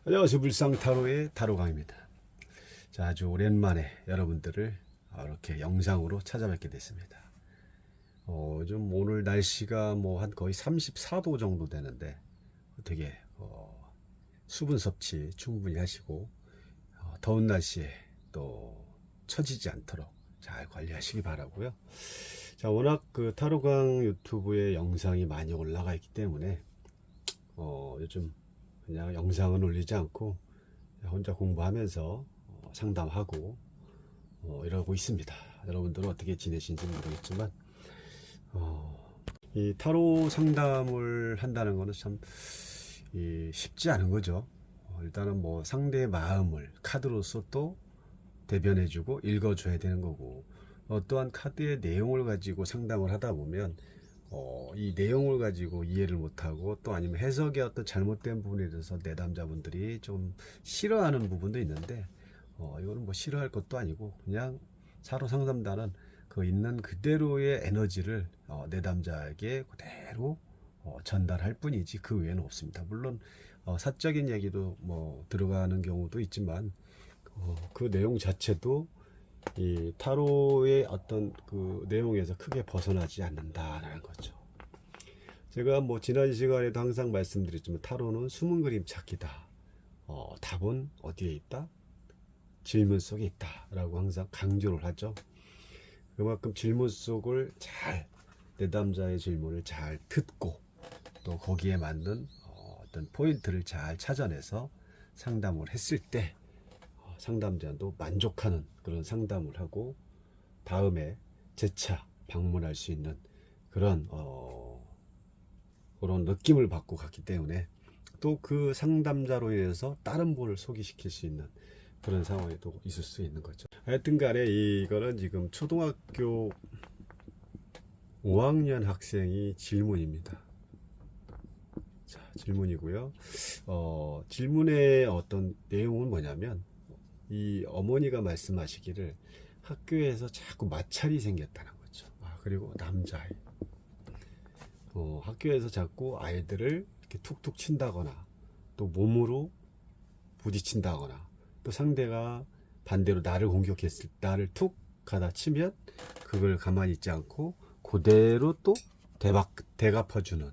안녕하세요. 불상타로의 타로강입니다. 자, 아주 오랜만에 여러분들을 이렇게 영상으로 찾아뵙게 됐습니다. 좀 오늘 날씨가 뭐 한 거의 34도 정도 되는데 되게 수분 섭취 충분히 하시고 더운 날씨에 또 처지지 않도록 잘 관리하시기 바라고요. 자, 워낙 그 타로강 유튜브에 영상이 많이 올라가 있기 때문에 요즘 그냥 영상은 올리지 않고 혼자 공부하면서 상담하고 이러고 있습니다. 여러분들은 어떻게 지내신지 모르겠지만 이 타로 상담을 한다는 것은 참 쉽지 않은 거죠. 일단은 뭐 상대의 마음을 카드로서 또 대변해주고 읽어줘야 되는 거고, 또한 카드의 내용을 가지고 상담을 하다 보면 이 내용을 가지고 이해를 못하고 또 아니면 해석의 어떤 잘못된 부분에 대해서 내담자분들이 좀 싫어하는 부분도 있는데, 이거는 뭐 싫어할 것도 아니고 그냥 사로 상담단은 그 있는 그대로의 에너지를 내담자에게 그대로 전달할 뿐이지 그 외에는 없습니다. 물론 사적인 얘기도 뭐 들어가는 경우도 있지만 그 내용 자체도 이 타로의 어떤 그 내용에서 크게 벗어나지 않는다라는 거죠. 제가 뭐 지난 시간에도 항상 말씀드렸지만 타로는 숨은 그림 찾기다. 답은 어디에 있다? 질문 속에 있다 라고 항상 강조를 하죠. 그만큼 질문 속을 잘, 내담자의 질문을 잘 듣고 또 거기에 맞는 어떤 포인트를 잘 찾아내서 상담을 했을 때 상담자도 만족하는 그런 상담을 하고 다음에 재차 방문할 수 있는 그런 그런 느낌을 받고 갔기 때문에 또 그 상담자로 인해서 다른 분을 소개시킬 수 있는 그런 상황에도 있을 수 있는 거죠. 하여튼 간에 이거는 지금 초등학교 5학년 학생이 질문입니다. 자, 질문이고요. 질문의 어떤 내용은 뭐냐면 이 어머니가 말씀하시기를 학교에서 자꾸 마찰이 생겼다는 거죠. 그리고 남자아이 학교에서 자꾸 아이들을 이렇게 툭툭 친다거나 또 몸으로 부딪힌다거나 또 상대가 반대로 나를 공격했을 때 나를 툭 가다 치면 그걸 가만히 있지 않고 그대로 또 대갚아주는,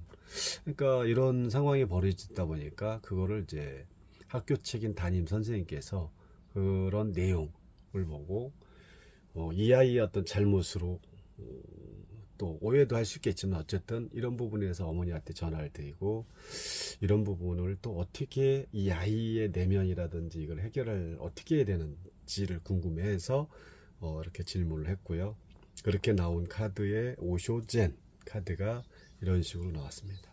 그러니까 이런 상황이 벌어지다 보니까 그거를 이제 학교 책임 담임 선생님께서 그런 내용을 보고 이 아이의 어떤 잘못으로 또 오해도 할 수 있겠지만 어쨌든 이런 부분에서 어머니한테 전화를 드리고 이런 부분을 또 어떻게 이 아이의 내면이라든지 이걸 해결을 어떻게 해야 되는지를 궁금해해서 이렇게 질문을 했고요. 그렇게 나온 카드의 오쇼젠 카드가 이런 식으로 나왔습니다.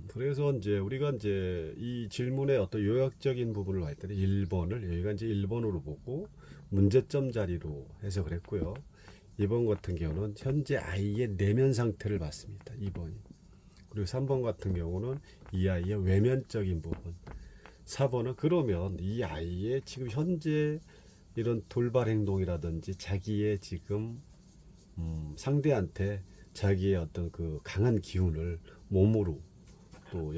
그래서 이제 우리가 이제 이 질문의 어떤 요약적인 부분을 할 때는 1번을 여기가 이제 1번으로 보고 문제점 자리로 해석을 했고요. 2번 같은 경우는 현재 아이의 내면 상태를 봤습니다. 2번이. 그리고 3번 같은 경우는 이 아이의 외면적인 부분. 4번은 그러면 이 아이의 지금 현재 이런 돌발 행동이라든지 자기의 지금 상대한테 자기의 어떤 그 강한 기운을 몸으로, 또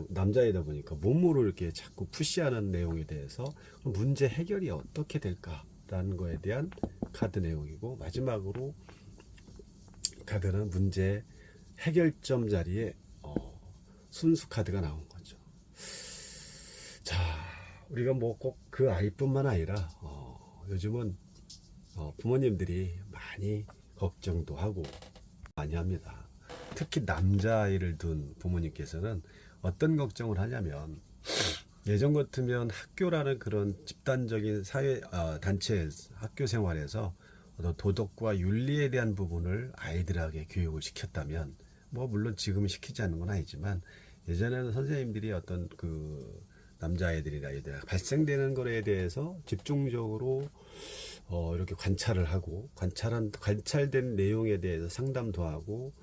남자이다 보니까 몸으로 이렇게 자꾸 푸시하는 내용에 대해서 문제 해결이 어떻게 될까라는 거에 대한 카드 내용이고, 마지막으로 카드는 문제 해결점 자리에 순수 카드가 나온 거죠. 자, 우리가 뭐 꼭 그 아이뿐만 아니라 요즘은 부모님들이 많이 걱정도 하고 많이 합니다. 특히 남자아이를 둔 부모님께서는 어떤 걱정을 하냐면, 예전 같으면 학교라는 그런 집단적인 사회 단체 학교 생활에서 어떤 도덕과 윤리에 대한 부분을 아이들에게 교육을 시켰다면, 뭐 물론 지금은 시키지 않는 건 아니지만 예전에는 선생님들이 어떤 그 남자아이들이나 아이들 발생되는 거에 대해서 집중적으로 이렇게 관찰을 하고 관찰된 내용에 대해서 상담도 하고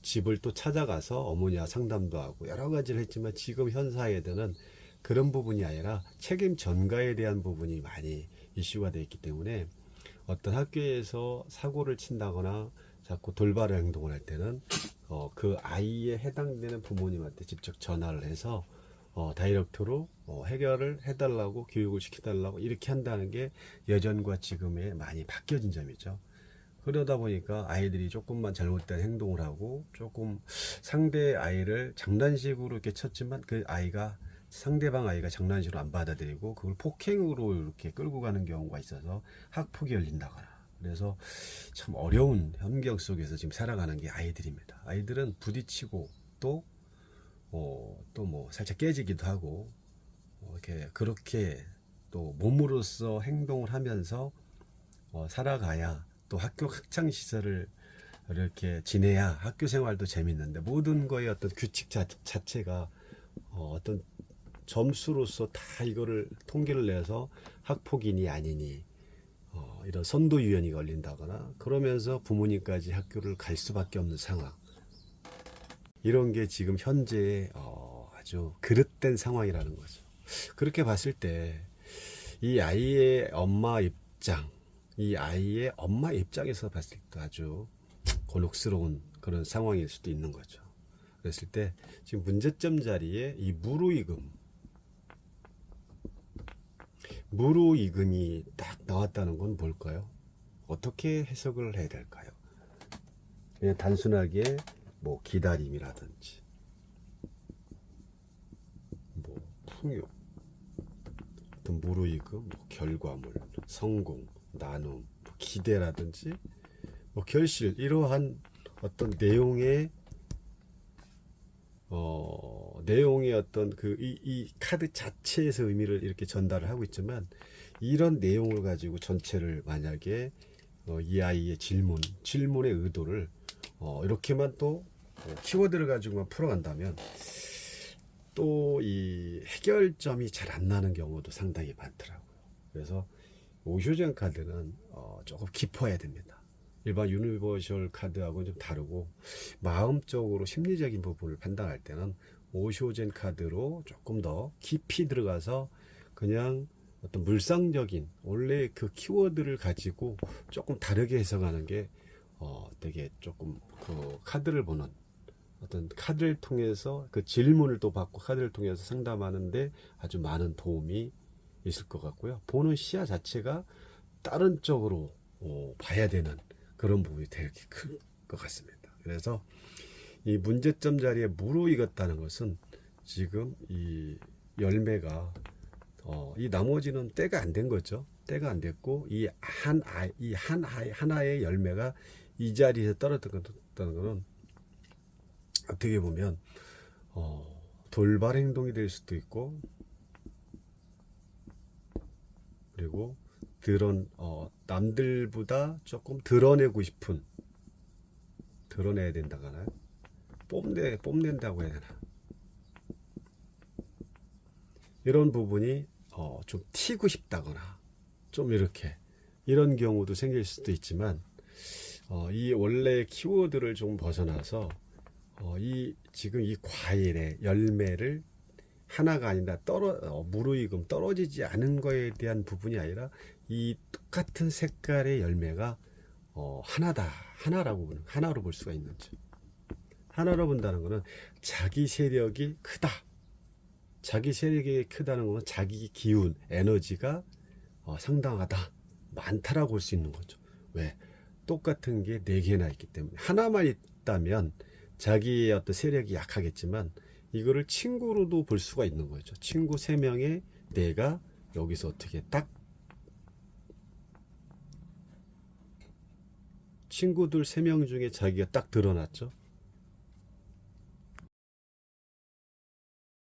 집을 또 찾아가서 어머니와 상담도 하고 여러 가지를 했지만, 지금 현 사회에는 그런 부분이 아니라 책임 전가에 대한 부분이 많이 이슈가 되어 있기 때문에 어떤 학교에서 사고를 친다거나 자꾸 돌발 행동을 할 때는 그 아이에 해당되는 부모님한테 직접 전화를 해서 다이렉트로 해결을 해달라고 교육을 시켜달라고 이렇게 한다는 게 예전과 지금에 많이 바뀌어진 점이죠. 그러다 보니까 아이들이 조금만 잘못된 행동을 하고 조금 상대 아이를 장난식으로 이렇게 쳤지만 그 아이가 상대방 아이가 장난식으로 안 받아들이고 그걸 폭행으로 이렇게 끌고 가는 경우가 있어서 학폭이 열린다거나, 그래서 참 어려운 환경 속에서 지금 살아가는 게 아이들입니다. 아이들은 부딪히고 또 뭐 살짝 깨지기도 하고 이렇게 그렇게 또 몸으로써 행동을 하면서 살아가야 또 학교 학창 시설을 이렇게 지내야 학교 생활도 재밌는데, 모든 거의 어떤 규칙 자체가 어떤 점수로서 다 이거를 통계를 내서 학폭이니 아니니 이런 선도유연이 걸린다거나 그러면서 부모님까지 학교를 갈 수밖에 없는 상황, 이런 게 지금 현재 아주 그릇된 상황이라는 거죠. 그렇게 봤을 때 이 아이의 엄마 입장, 이 아이의 엄마 입장에서 봤을 때 아주 곤혹스러운 그런 상황일 수도 있는 거죠. 그랬을 때 지금 문제점 자리에 이 무르익음이 딱 나왔다는 건 뭘까요? 어떻게 해석을 해야 될까요? 그냥 단순하게 뭐 기다림이라든지 뭐 풍요, 어떤 무르익음, 뭐 결과물, 성공, 나눔, 뭐 기대라든지 뭐 결실, 이러한 어떤 내용의 어떤 이 카드 자체에서 의미를 이렇게 전달을 하고 있지만, 이런 내용을 가지고 전체를 만약에 이 아이의 질문의 의도를 이렇게만 또 키워드를 가지고만 풀어간다면 또 이 해결점이 잘 안 나는 경우도 상당히 많더라고요. 그래서 오쇼젠 카드는 조금 깊어야 됩니다. 일반 유니버셜 카드하고는 좀 다르고, 마음적으로 심리적인 부분을 판단할 때는 오쇼젠 카드로 조금 더 깊이 들어가서 그냥 어떤 물상적인 원래 그 키워드를 가지고 조금 다르게 해석하는 게 되게 조금 그 카드를 보는, 어떤 카드를 통해서 그 질문을 또 받고 카드를 통해서 상담하는데 아주 많은 도움이 있을 것 같고요. 보는 시야 자체가 다른 쪽으로 봐야 되는 그런 부분이 되게 클 것 같습니다. 그래서 이 문제점 자리에 무르익었다는 것은 지금 이 열매가 이 나머지는 때가 안 된 거죠. 때가 안 됐고 이 하나의 열매가 이 자리에 떨어졌다는 것은 어떻게 보면 돌발 행동이 될 수도 있고, 그리고 남들보다 조금 드러내야 된다거나 뽐낸다고 해야 되나, 이런 부분이 좀 튀고 싶다거나 좀 이런 경우도 생길 수도 있지만, 이 원래 키워드를 좀 벗어나서 지금 이 과일의 열매를 하나가 아니라 무르익음 떨어지지 않은 거에 대한 부분이 아니라 이 똑같은 색깔의 열매가 하나로 볼 수가 있는지, 하나로 본다는 것은 자기 세력이 크다. 자기 세력이 크다는 것은 자기 기운, 에너지가 상당하다, 많다라고 볼 수 있는 거죠. 왜? 똑같은 게 4개나 있기 때문에. 하나만 있다면 자기의 어떤 세력이 약하겠지만 이거를 친구로도 볼 수가 있는 거죠. 친구 3명에 내가 여기서 어떻게 딱 친구들 3명 중에 자기가 딱 드러났죠.